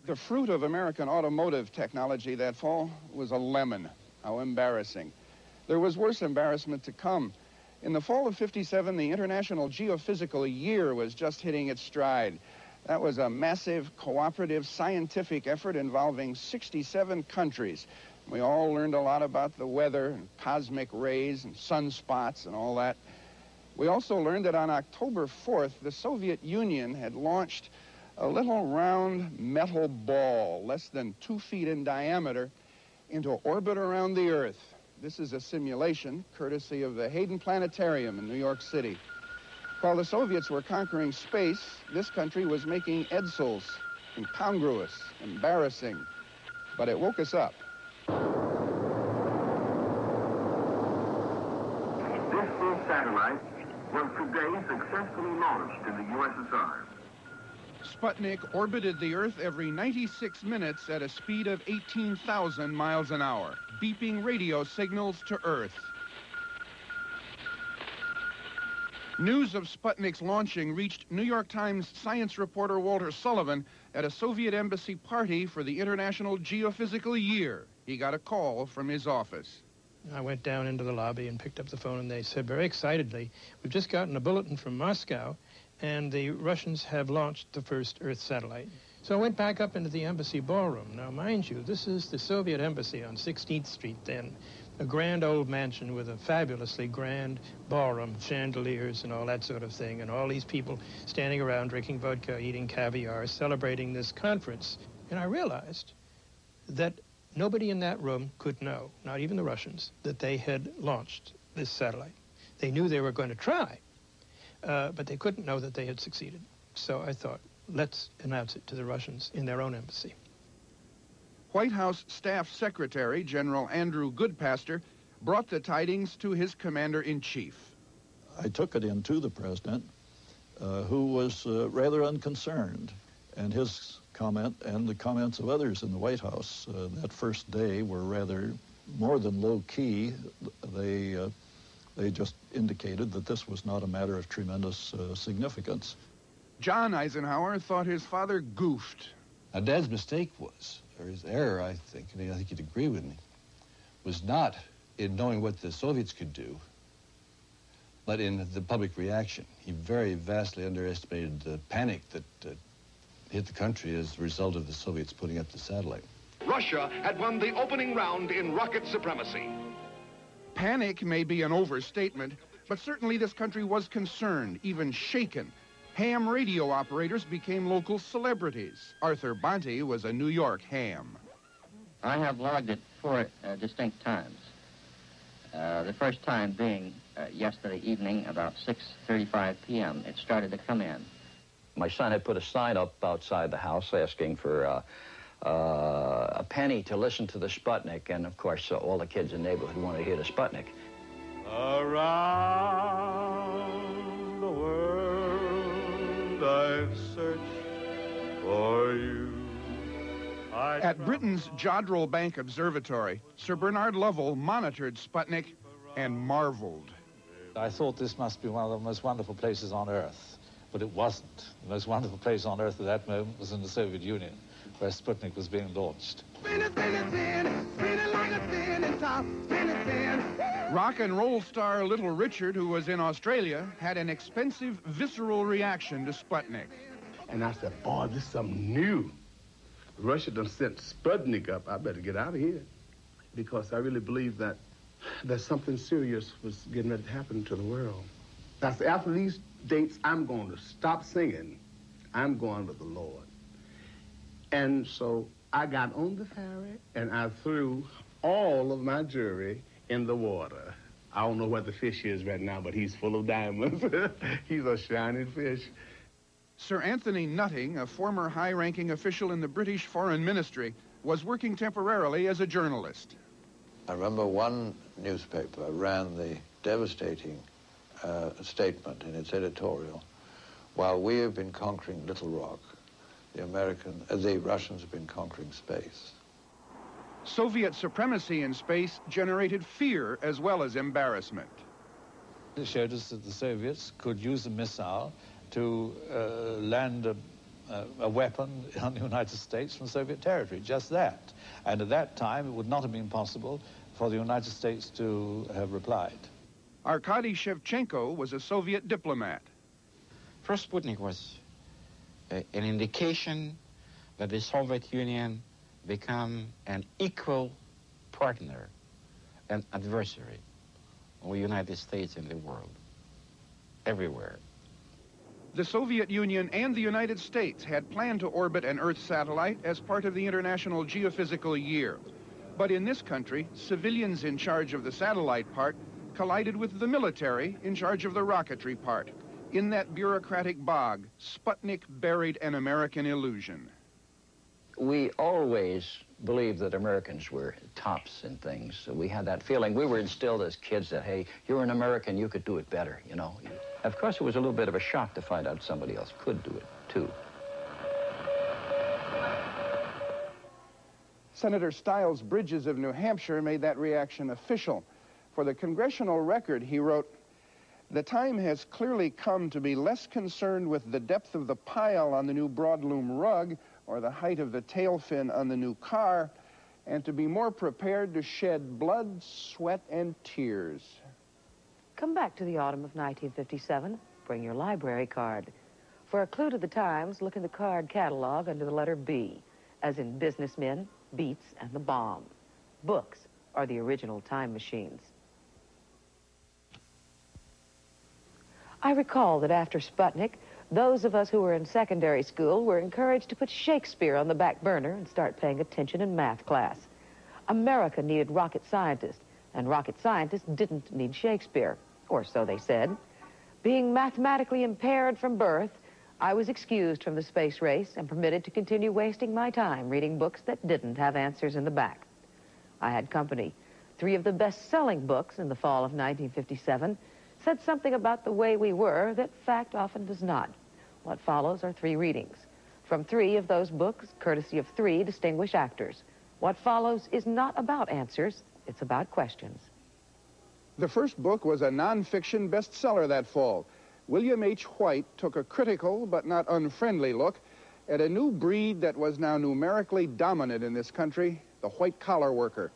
The fruit of American automotive technology that fall was a lemon. How embarrassing. There was worse embarrassment to come. In the fall of '57, the International Geophysical Year was just hitting its stride. That was a massive, cooperative, scientific effort involving 67 countries. We all learned a lot about the weather and cosmic rays and sunspots and all that. We also learned that on October 4th, the Soviet Union had launched a little round metal ball, less than 2 feet in diameter, into orbit around the Earth. This is a simulation, courtesy of the Hayden Planetarium in New York City. While the Soviets were conquering space, this country was making edsels, incongruous, embarrassing. But it woke us up. This new satellite was today successfully launched in the USSR. Sputnik orbited the Earth every 96 minutes at a speed of 18,000 miles an hour, beeping radio signals to Earth. News of Sputnik's launching reached New York Times science reporter Walter Sullivan at a Soviet embassy party for the International Geophysical Year. He got a call from his office. I went down into the lobby and picked up the phone, and they said very excitedly, "We've just gotten a bulletin from Moscow, and the Russians have launched the first Earth satellite." So I went back up into the embassy ballroom. Now, mind you, this is the Soviet embassy on 16th Street then, a grand old mansion with a fabulously grand ballroom, chandeliers and all that sort of thing, and all these people standing around drinking vodka, eating caviar, celebrating this conference. And I realized that nobody in that room could know, not even the Russians, that they had launched this satellite. They knew they were going to try, but they couldn't know that they had succeeded. So I thought, let's announce it to the Russians in their own embassy. White House Staff Secretary General Andrew Goodpaster brought the tidings to his commander-in-chief. I took it in to the president, who was rather unconcerned, and his comment and the comments of others in the White House that first day were rather more than low-key. They just indicated that this was not a matter of tremendous significance. John Eisenhower thought his father goofed. Now, Dad's mistake was, or his error, I think, and I think you'd agree with me, was not in knowing what the Soviets could do, but in the public reaction. He very vastly underestimated the panic that hit the country as a result of the Soviets putting up the satellite. Russia had won the opening round in rocket supremacy. Panic may be an overstatement, but certainly this country was concerned, even shaken. Ham radio operators became local celebrities. Arthur Bonte was a New York ham. I have logged it 4 distinct times. The first time being yesterday evening, about 6:35 p.m. It started to come in. My son had put a sign up outside the house asking for a penny to listen to the Sputnik, and of course all the kids in the neighborhood wanted to hear the Sputnik. Around the world I've searched for you. At Britain's Jodrell Bank Observatory, Sir Bernard Lovell monitored Sputnik and marveled. I thought this must be one of the most wonderful places on Earth, but it wasn't. The most wonderful place on Earth at that moment was in the Soviet Union, where Sputnik was being launched. Rock and roll star Little Richard, who was in Australia, had an expensive, visceral reaction to Sputnik. And I said, boy, this is something new. Russia done sent Sputnik up. I better get out of here. Because I really believe that something serious was getting ready to happen to the world. That's after these dates, I'm going to stop singing. I'm going with the Lord. And so I got on the ferry, and I threw all of my jewelry in the water. I don't know where the fish is right now, but he's full of diamonds. He's a shining fish. Sir Anthony Nutting, a former high-ranking official in the British Foreign Ministry, was working temporarily as a journalist. I remember one newspaper ran the devastating statement in its editorial, while we have been conquering Little Rock, the Russians have been conquering space. Soviet supremacy in space generated fear as well as embarrassment. It showed us that the Soviets could use a missile to land a a weapon on the United States from Soviet territory, just that. And at that time, it would not have been possible for the United States to have replied. Arkady Shevchenko was a Soviet diplomat. First Sputnik was an indication that the Soviet Union become an equal partner and adversary of the United States in the world, everywhere. The Soviet Union and the United States had planned to orbit an Earth satellite as part of the International Geophysical Year. But in this country, civilians in charge of the satellite part collided with the military in charge of the rocketry part. In that bureaucratic bog, Sputnik buried an American illusion. We always believed that Americans were tops in things. So we had that feeling. We were instilled as kids that, hey, you're an American, you could do it better, you know. Of course, it was a little bit of a shock to find out somebody else could do it, too. Senator Stiles Bridges of New Hampshire made that reaction official. For the Congressional Record, he wrote, "The time has clearly come to be less concerned with the depth of the pile on the new broadloom rug or the height of the tail fin on the new car, and to be more prepared to shed blood, sweat, and tears." Come back to the autumn of 1957. Bring your library card. For a clue to the times, look in the card catalog under the letter B, as in businessmen, beats, and the bomb. Books are the original time machines. I recall that after Sputnik, those of us who were in secondary school were encouraged to put Shakespeare on the back burner and start paying attention in math class. America needed rocket scientists, and rocket scientists didn't need Shakespeare, or so they said. Being mathematically impaired from birth, I was excused from the space race and permitted to continue wasting my time reading books that didn't have answers in the back. I had company. 3 of the best-selling books in the fall of 1957 said something about the way we were that fact often does not. What follows are 3 readings from 3 of those books, courtesy of 3 distinguished actors. What follows is not about answers, it's about questions. The first book was a nonfiction bestseller that fall. William H. White took a critical but not unfriendly look at a new breed that was now numerically dominant in this country, the white-collar worker.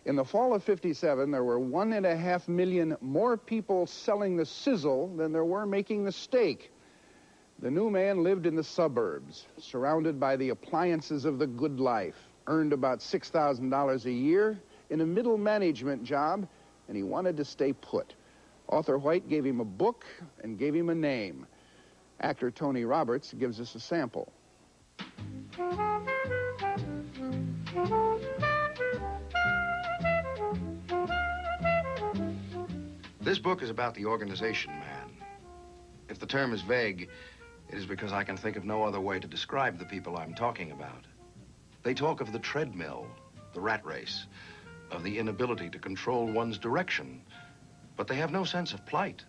In the fall of '57, there were 1.5 million more people selling the sizzle than there were making the steak. The new man lived in the suburbs, surrounded by the appliances of the good life, earned about $6,000 a year in a middle management job, and he wanted to stay put. Author White gave him a book and gave him a name. Actor Tony Roberts gives us a sample. This book is about the organization man. If the term is vague, it is because I can think of no other way to describe the people I'm talking about. They talk of the treadmill, the rat race, of the inability to control one's direction, but they have no sense of plight.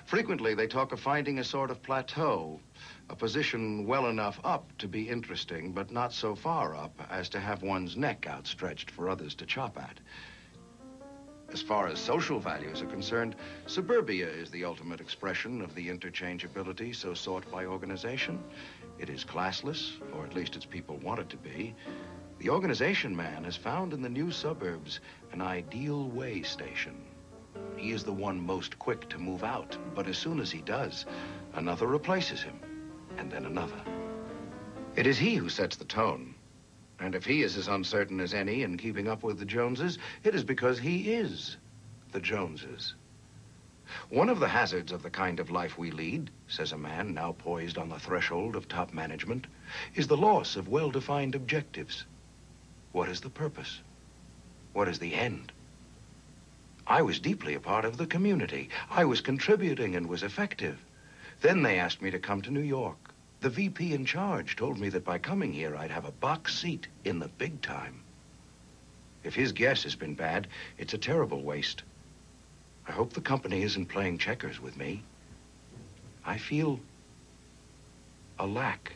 Frequently, they talk of finding a sort of plateau, a position well enough up to be interesting, but not so far up as to have one's neck outstretched for others to chop at. As far as social values are concerned, suburbia is the ultimate expression of the interchangeability so sought by organization. It is classless, or at least its people want it to be. The organization man has found in the new suburbs an ideal way station. He is the one most quick to move out, but as soon as he does, another replaces him, and then another. It is he who sets the tone. And if he is as uncertain as any in keeping up with the Joneses, it is because he is the Joneses. One of the hazards of the kind of life we lead, says a man now poised on the threshold of top management, is the loss of well-defined objectives. What is the purpose? What is the end? I was deeply a part of the community. I was contributing and was effective. Then they asked me to come to New York. The VP in charge told me that by coming here, I'd have a box seat in the big time. If his guess has been bad, it's a terrible waste. I hope the company isn't playing checkers with me. I feel a lack.